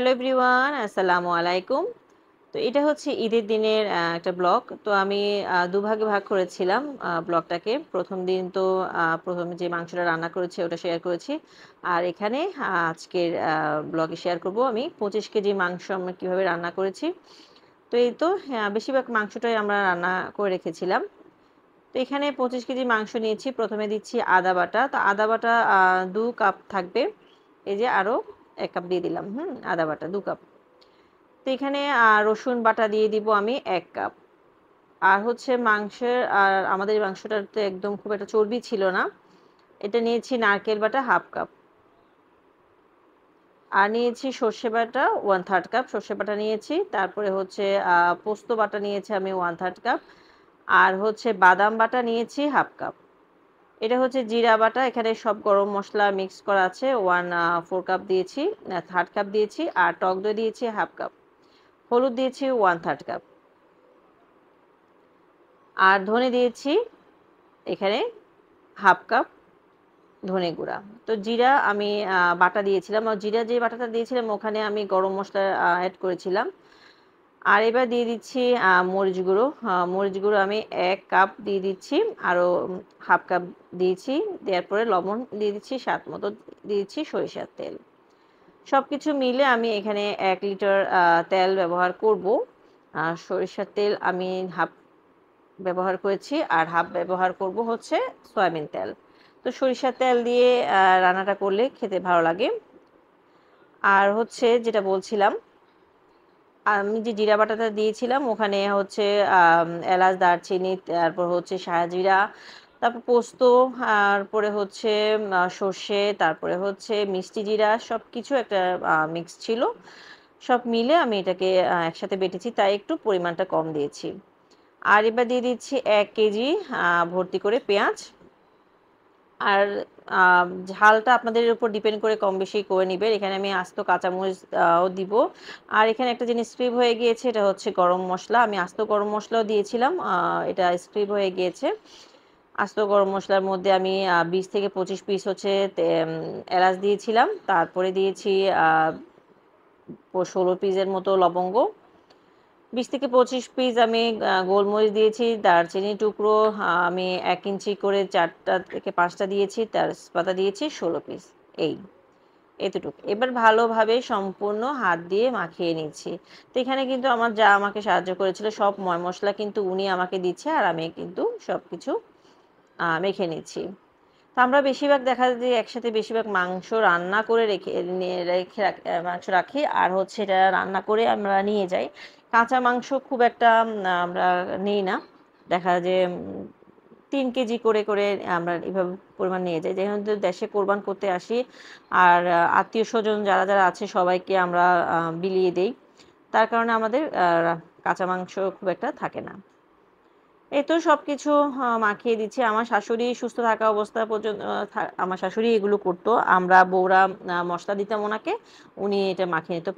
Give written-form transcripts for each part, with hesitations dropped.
Hello everyone, আসসালামু আলাইকুম। তো এটা হচ্ছে ঈদের দিনের একটা ব্লগ। তো আমি দুভাগে ভাগ করেছিলাম ব্লগটাকে। ১ম দিন তো ১ম যে মাংসটা রান্না করেছি ওটা শেয়ার করেছি। আর এখানে আজকের ব্লগে শেয়ার করব আমি ২৫ কেজি মাংস আমরা কিভাবে রান্না করেছি। তো এই তো বেশিরভাগ মাংসটাই আমরা রান্না করে রেখেছিলাম। তো এখানে ২৫ কেজি মাংস নিয়েছি। ১ম এ দিচ্ছি আদা বাটা। তো আদা বাটা ২ কাপ থাকবে। এই যে আরো ১ কাপ দিয়ে দিলাম। আদা বাটা ২ কাপ। তো এখানে রসুন বাটা দিয়ে দিব আমি ১ কাপ। আর হচ্ছে মাংসের আমাদের এই মাংসটাতে একদম খুব একটা চর্বি ছিল না। এটা নিয়েছি নারকেল বাটা 1/2 কাপ। আর নিয়েছি সর্ষে বাটা 1/3 কাপ সর্ষে বাটা নিয়েছি। তারপরে হচ্ছে পোস্ত বাটা নিয়েছি আমি 1/3 কাপ। আর হচ্ছে বাদাম বাটা নিয়েছি 1/2 কাপ। এটা হচ্ছে জিরা বাটা, এখানে সব গরম মসলা মিক্স করা আছে। 4 কাপ দিয়েছি, 1/3 কাপ দিয়েছি। আর টক দই দিয়েছি 1/2 কাপ। হলুদ দিয়েছি 1/3 কাপ। আর ধনে দিয়েছি এখানে 1/2 কাপ ধনে গুঁড়া। তো জিরা আমি বাটা দিয়েছিলাম। আর জিরা যে বাটাটা দিয়েছিলাম ওখানে আমি গরম মসলা এড করেছিলাম। আর এবার দিয়ে দিচ্ছি মরিচ গুঁড়ো। মরিচ গুঁড়ো আমি ১ কাপ দিয়ে দিচ্ছি। আরও 1/2 কাপ দিয়েছি। দেওয়ার পরে লবণ দিয়ে দিচ্ছি স্বাদ মতো, দিয়ে দিচ্ছি সরিষার তেল। সবকিছু মিলে আমি এখানে ১ লিটার তেল ব্যবহার করব। সরিষার তেল আমি হাফ ব্যবহার করেছি আর হাফ ব্যবহার করব হচ্ছে সয়াবিন তেল। তো সরিষার তেল দিয়ে রান্নাটা করলে খেতে ভালো লাগে। আর হচ্ছে যেটা বলছিলাম, আমি যে জিরা বাটাটা দিয়েছিলাম ওখানে হচ্ছে এলাচ, দারচিনি, তারপর হচ্ছে শাহজিরা, তারপর পোস্ত, তারপরে হচ্ছে সর্ষে, তারপরে হচ্ছে মিষ্টি জিরা, সবকিছু একটা মিক্স ছিল। সব মিলে আমি এটাকে একসাথে বেটেছি, তাই একটু পরিমাণটা কম দিয়েছি। আর এবার দিয়ে দিচ্ছি ১ কেজি ভর্তি করে পেঁয়াজ। আর ঝালটা আপনাদের উপর ডিপেন্ড করে কম বেশি করে নিবেন। এখানে আমি আস্ত কাঁচামরিচ ও দিব। আর এখানে একটা জিনিস স্কিপ হয়ে গিয়েছে, এটা হচ্ছে গরম মসলা। আমি আস্ত গরম মসলাও দিয়েছিলাম। এটা স্কিপ হয়ে গিয়েছে। আস্ত গরম মসলার মধ্যে আমি ২০ থেকে ২৫ পিস হচ্ছে এলাচ দিয়েছিলাম। তারপরে দিয়েছি ১৬ পিসের মতো লবঙ্গ। ২০ থেকে ২৫ পিস আমি গোলমরিচ দিয়েছি। দারচিনি টুকরো আমি ১ ইঞ্চি করে ৪টা থেকে ৫টা দিয়েছি। তেজপাতা দিয়েছি ১৬ পিস। এই, এতটুকু। এবার ভালোভাবে সম্পূর্ণ হাত দিয়ে মাখিয়ে নিচ্ছি। তো এখানে কিন্তু আমার যা আমাকে সাহায্য করেছিল, সব মশলা কিন্তু উনি আমাকে দিচ্ছে আর আমি কিন্তু সবকিছু মেখে নিচ্ছি। তো আমরা বেশিরভাগ দেখা যায় যে একসাথে বেশিরভাগ মাংস রান্না করে মাংস রাখি আর হচ্ছে এটা রান্না করে আমরা নিয়ে যাই। কাঁচা মাংস খুব একটা আমরা নিই না। দেখা যায় যে ৩ কেজি করে আমরা এভাবে পরিমাণ নিয়ে যাই। যেহেতু দেশে কোরবান করতে আসি আর আত্মীয়স্বজন যারা আছে সবাইকে আমরা বিলিয়ে দেই। তার কারণে আমাদের কাঁচা মাংস খুব একটা থাকে না। এই তো সবকিছু মাখিয়ে দিচ্ছি। আমার শাশুড়ি সুস্থ থাকা অবস্থা পর্যন্ত আমার শাশুড়ি এগুলো করতো। আমরা বউরা মসলা দিতাম ওনাকে, উনি এটা মাখিয়ে নিত।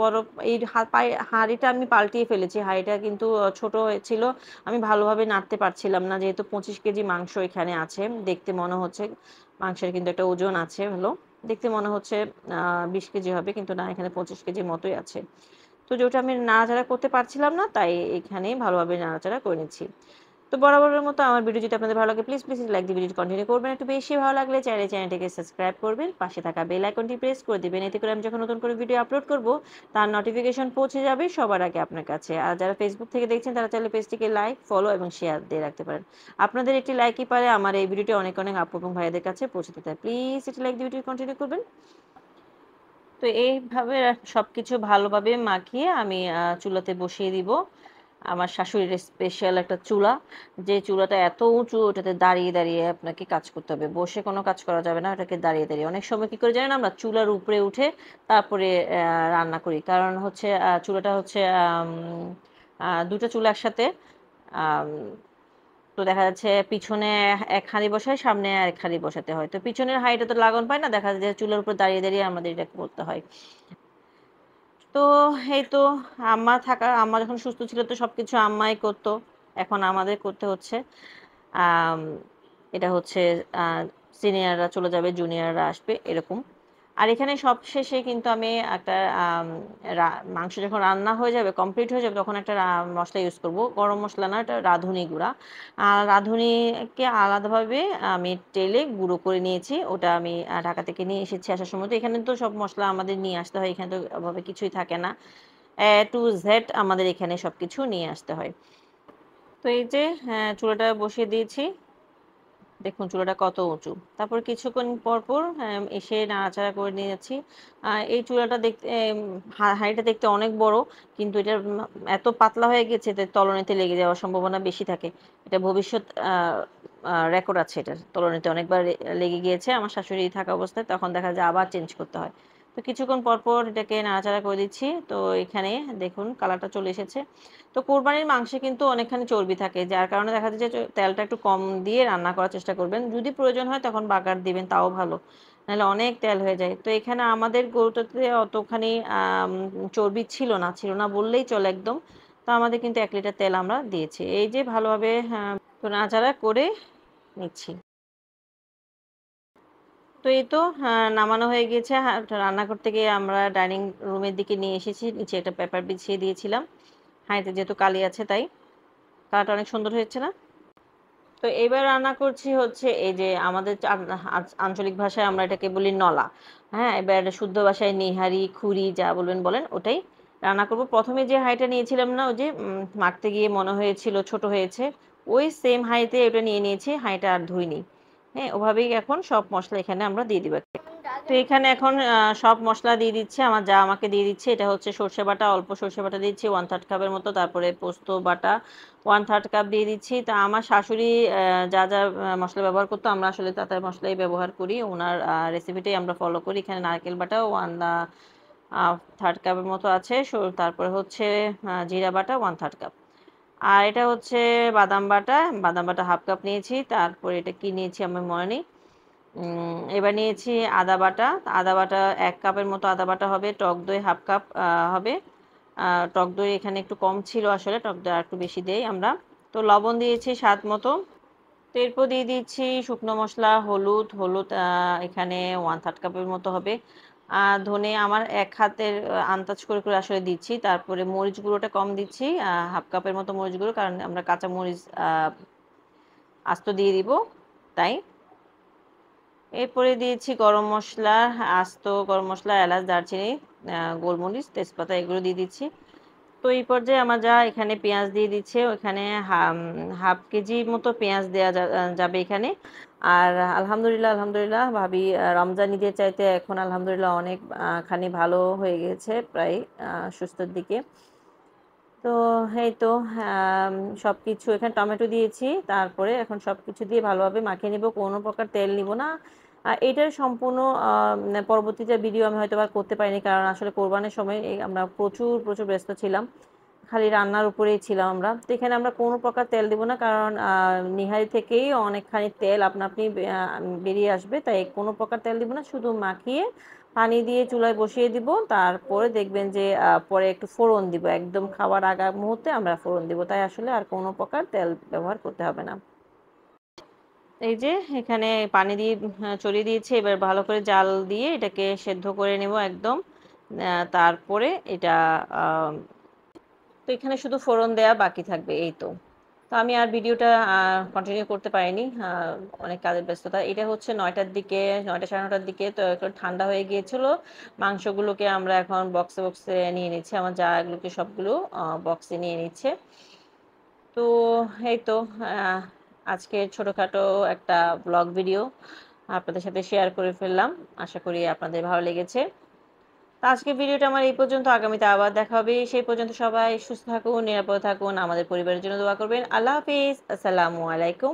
এই হাঁড়িটা আমি পাল্টিয়ে ফেলেছি। হাঁড়িটা কিন্তু ছোট হয়েছিল। আমি ভালোভাবে নাড়তে পারছিলাম না, যেহেতু ২৫ কেজি মাংস এখানে আছে। দেখতে মনে হচ্ছে মাংসের কিন্তু একটা ওজন আছে হলো। দেখতে মনে হচ্ছে ২০ কেজি হবে, কিন্তু না, এখানে ২৫ কেজির মতোই আছে। তো যেটা আমি নাড়াচাড়া করতে পারছিলাম না, তাই এখানেই ভালোভাবে নাড়াচাড়া করে নিচ্ছি। তো বরাবরের মতো আমার ভিডিও যদি আপনাদের ভালো লাগে, প্লিজ লাইক দিয়ে ভিডিওটি কন্টিনিউ করবেন। একটু বেশি ভালো লাগলে চাইলে চ্যানেলটিকে সাবস্ক্রাইব করবেন। পাশে থাকা বেল আইকনটি প্রেস করে দিবেন। এতে করে আমি যখন নতুন করে ভিডিও আপলোড করব তার নোটিফিকেশন পৌঁছে যাবে সবার আগে আপনার কাছে। আর যারা ফেসবুক থেকে দেখছেন তারা চাইলে পেজটিকে লাইক, ফলো এবং শেয়ার দিয়ে রাখতে পারেন। আপনাদের একটি লাইকই পারে আমার এই ভিডিওটি অনেক আপু এবং ভাইয়াদের কাছে পৌঁছে দিতে। প্লিজ একটি লাইক দিয়ে ভিডিও কন্টিনিউ করবেন। তো এইভাবে সবকিছু ভালোভাবে মাখিয়ে আমি চুলাতে বসিয়ে দিব। আমার শাশুড়ির স্পেশাল একটা চুলা, যে চুলাটা এত উঁচু, ওটাতে দাঁড়িয়ে আপনাকে কাজ করতে হবে, বসে কোনো কাজ করা যাবে না, ওটাকে দাঁড়িয়ে অনেক সময় কি করে জানেন, আমরা চুলার উপরে উঠে তারপরে রান্না করি। কারণ হচ্ছে চুলাটা হচ্ছে দুটো চুলা একসাথে। আম, তো দেখা যাচ্ছে পিছনে এক হাঁড়ি বসায়, সামনে আরেক হাঁড়ি বসাতে হয়। তো পিছনের হাঁড়িটা তো লাগানো পায় না, দেখা যায় যে চুলার উপর দাঁড়িয়ে আমাদের এটা করতে হয়। তো এই তো আম্মা যখন সুস্থ ছিল তো সবকিছু আম্মাই করতো। এখন আমাদের করতে হচ্ছে। আম, এটা হচ্ছে সিনিয়ররা চলে যাবে, জুনিয়ররা আসবে, এরকম। আর এখানে সবশেষে কিন্তু আমি একটা মাংস যখন রান্না হয়ে যাবে, কমপ্লিট হয়ে যাবে, তখন একটা মশলা ইউজ করব। গরম মশলা না, এটা রাঁধুনি গুঁড়া। রাঁধুনিকে আলাদাভাবে আমি তেলে গুঁড়ো করে নিয়েছি। ওটা আমি ঢাকা থেকে নিয়ে এসেছি আসার সময়। তো এখানে তো সব মশলা আমাদের নিয়ে আসতে হয়, এখানে তো ওভাবে কিছুই থাকে না। টু জেড আমাদের এখানে সব কিছু নিয়ে আসতে হয়। তো এই যে চুলাটা বসিয়ে দিয়েছি, দেখুন চুলাটা কত উঁচু। তারপর কিছুক্ষণ পর পর এসে নাড়াচাড়া করে নিয়ে যাচ্ছি। এই চুলাটা দেখতে হাঁড়িটা দেখতে অনেক বড়, কিন্তু এটা এত পাতলা হয়ে গেছে যে তলনিতে লেগে যাওয়ার সম্ভাবনা বেশি থাকে। এটা ভবিষ্যৎ রেকর্ড আছে, এটার তলনিতে অনেকবার লেগে গিয়েছে আমার শাশুড়ি থাকা অবস্থায়, তখন দেখা যায় আবার চেঞ্জ করতে হয়। তো কিছুক্ষণ পর পর এটাকে নাড়াচাড়া করে দিচ্ছি। তো এখানে দেখুন কালারটা চলে এসেছে। তো কোরবানির মাংসে কিন্তু অনেকখানি চর্বি থাকে, যার কারণে দেখা যায় যে তেলটা একটু কম দিয়ে রান্না করার চেষ্টা করবেন। যদি প্রয়োজন হয় তখন বাগার দিবেন, তাও ভালো, নাহলে অনেক তেল হয়ে যায়। তো এখানে আমাদের গরুটাতে অতখানি চর্বি ছিল না বললেই চলে একদম। তো আমাদের কিন্তু 1 লিটার তেল আমরা দিয়েছি। এই যে ভালোভাবে তো নাড়াচাড়া করে নিচ্ছি। তো এই তো নামানো হয়ে গিয়েছে। রান্নাঘর থেকে আমরা ডাইনিং রুমের দিকে নিয়ে এসেছি। নিচে একটা পেপার বিছিয়ে দিয়েছিলাম। হাঁড়িতে যেহেতু কালি আছে তাই। কালারটা অনেক সুন্দর হয়েছে না? তো এবার রান্না করছি হচ্ছে এই যে আমাদের আঞ্চলিক ভাষায় আমরা এটাকে বলি নলা। হ্যাঁ, এবার শুদ্ধ ভাষায় নিহারি, খুরি যা বলবেন বলেন, ওটাই রান্না করব। প্রথমে যে হাঁড়িটা নিয়েছিলাম না, ওই যে মাখতে গিয়ে মনে হয়েছিল ছোট হয়েছে, ওই সেম হাঁড়িতে ওটা নিয়ে নিয়েছি। হাঁড়িটা আর ধুইনি। হ্যাঁ, ওভাবেই এখন সব মশলা এখানে আমরা দিয়ে দিব। তো এখানে এখন সব মশলা দিয়ে দিচ্ছে, আমার যা আমাকে দিয়ে দিচ্ছে। এটা হচ্ছে সর্ষে বাটা, অল্প সর্ষে বাটা দিচ্ছি 1/3 কাপের মতো। তারপরে পোস্ত বাটা 1/3 কাপ দিয়ে দিচ্ছি। তা আমার শাশুড়ি যা যা মশলা ব্যবহার করতো, আমরা আসলে তাতার মশলাই ব্যবহার করি, ওনার রেসিপিটাই আমরা ফলো করি। এখানে নারকেল বাটা 1/3 কাপের মতো আছে। তারপরে হচ্ছে জিরা বাটা 1/3 কাপ। আর এটা হচ্ছে বাদাম বাটা, বাদাম বাটা 1/2 কাপ নিয়েছি। তারপরে এটা কি নিয়েছি আমার মনে নেই। এবার নিয়েছি আদা বাটা। আদা বাটা 1 কাপের মতো আদা বাটা হবে। টক দই 1/2 কাপ হবে। টক দই এখানে একটু কম ছিল আসলে, টক দই আর একটু বেশি দেই আমরা। তো লবণ দিয়েছি স্বাদ মতো। তো এরপর দিয়ে দিচ্ছি শুকনো মশলা, হলুদ। হলুদ এখানে 1/3 কাপের মতো হবে। ধনে আমার 1 হাতের আন্দাজ করে করে আসলে দিচ্ছি। তারপরে মরিচ গুঁড়োটা কম দিচ্ছি, 1/2 কাপের মতো মরিচ গুঁড়ো, কারণ আমরা কাঁচা মরিচ আস্ত দিয়ে দিব তাই। এরপরে দিয়েছি গরম মশলা, আস্ত গরম মশলা, এলাচ, দারচিনি, গোলমরিচ, তেজপাতা, এগুলো দিয়ে দিচ্ছি। তো এই পর্যায়ে আমার যা এখানে পেঁয়াজ দিয়ে দিচ্ছে, ওখানে 1/2 কেজি মতো পেঁয়াজ দেওয়া যাবে এখানে। আর আলহামদুলিল্লাহ আলহামদুলিল্লাহ ভাবি রমজান ঈদের চাইতে এখন আলহামদুলিল্লাহ অনেক খানি ভালো হয়ে গেছে, প্রায় সুস্থর দিকে। তো এই তো সব কিছু এখানে টমেটো দিয়েছি। তারপরে এখন সব কিছু দিয়ে ভালোভাবে মাখিয়ে নিব, কোনো প্রকার তেল নিব না। এটার সম্পূর্ণ পরবর্তীতে ভিডিও আমি হয়তো আর করতে পারিনি, কারণ আসলে কোরবানির সময় আমরা প্রচুর প্রচুর ব্যস্ত ছিলাম, খালি রান্নার উপরেই ছিলাম আমরা। তো এখানে আমরা কোনো প্রকার তেল দিব না, কারণ নিহারি থেকেই অনেকখানি তেল আপনা আপনি বেরিয়ে আসবে, তাই কোনো প্রকার তেল দিব না। শুধু মাখিয়ে পানি দিয়ে চুলায় বসিয়ে দিব। তারপরে দেখবেন যে পরে একটু ফোড়ন দিব, একদম খাওয়ার আগা মুহূর্তে আমরা ফোড়ন দিব, তাই আসলে আর কোনো প্রকার তেল ব্যবহার করতে হবে না। এই যে এখানে পানি দিয়ে চড়িয়ে দিয়েছি। এবার ভালো করে জাল দিয়ে এটাকে সেদ্ধ করে নেব একদম। তারপরে এটা তো এখানে শুধু ফোড়ন দেয়া বাকি থাকবে, এই তো। তো আমি আর ভিডিওটা কন্টিনিউ করতে পারিনি, অনেক কাজের ব্যস্ততা। এটা হচ্ছে 9টার দিকে, 9টা সাড়ে 9টার দিকে। তো একটু ঠান্ডা হয়ে গিয়েছিল। মাংসগুলোকে আমরা এখন বক্সে বক্সে নিয়ে নিচ্ছি, আমার যা এগুলোকে সবগুলো বক্সে নিয়ে নিচ্ছে। তো এই তো আজকে ছোটোখাটো একটা ব্লগ ভিডিও আপনাদের সাথে শেয়ার করে ফেললাম। আশা করি আপনাদের ভালো লেগেছে। তো আজকের ভিডিওটা আমার এই পর্যন্ত। আগামীতে আবার দেখা হবে। সেই পর্যন্ত সবাই সুস্থ থাকুন, নিরাপদে থাকুন, আমাদের পরিবারের জন্য দোয়া করবেন। আল্লাহ হাফিজ। আসসালামু আলাইকুম।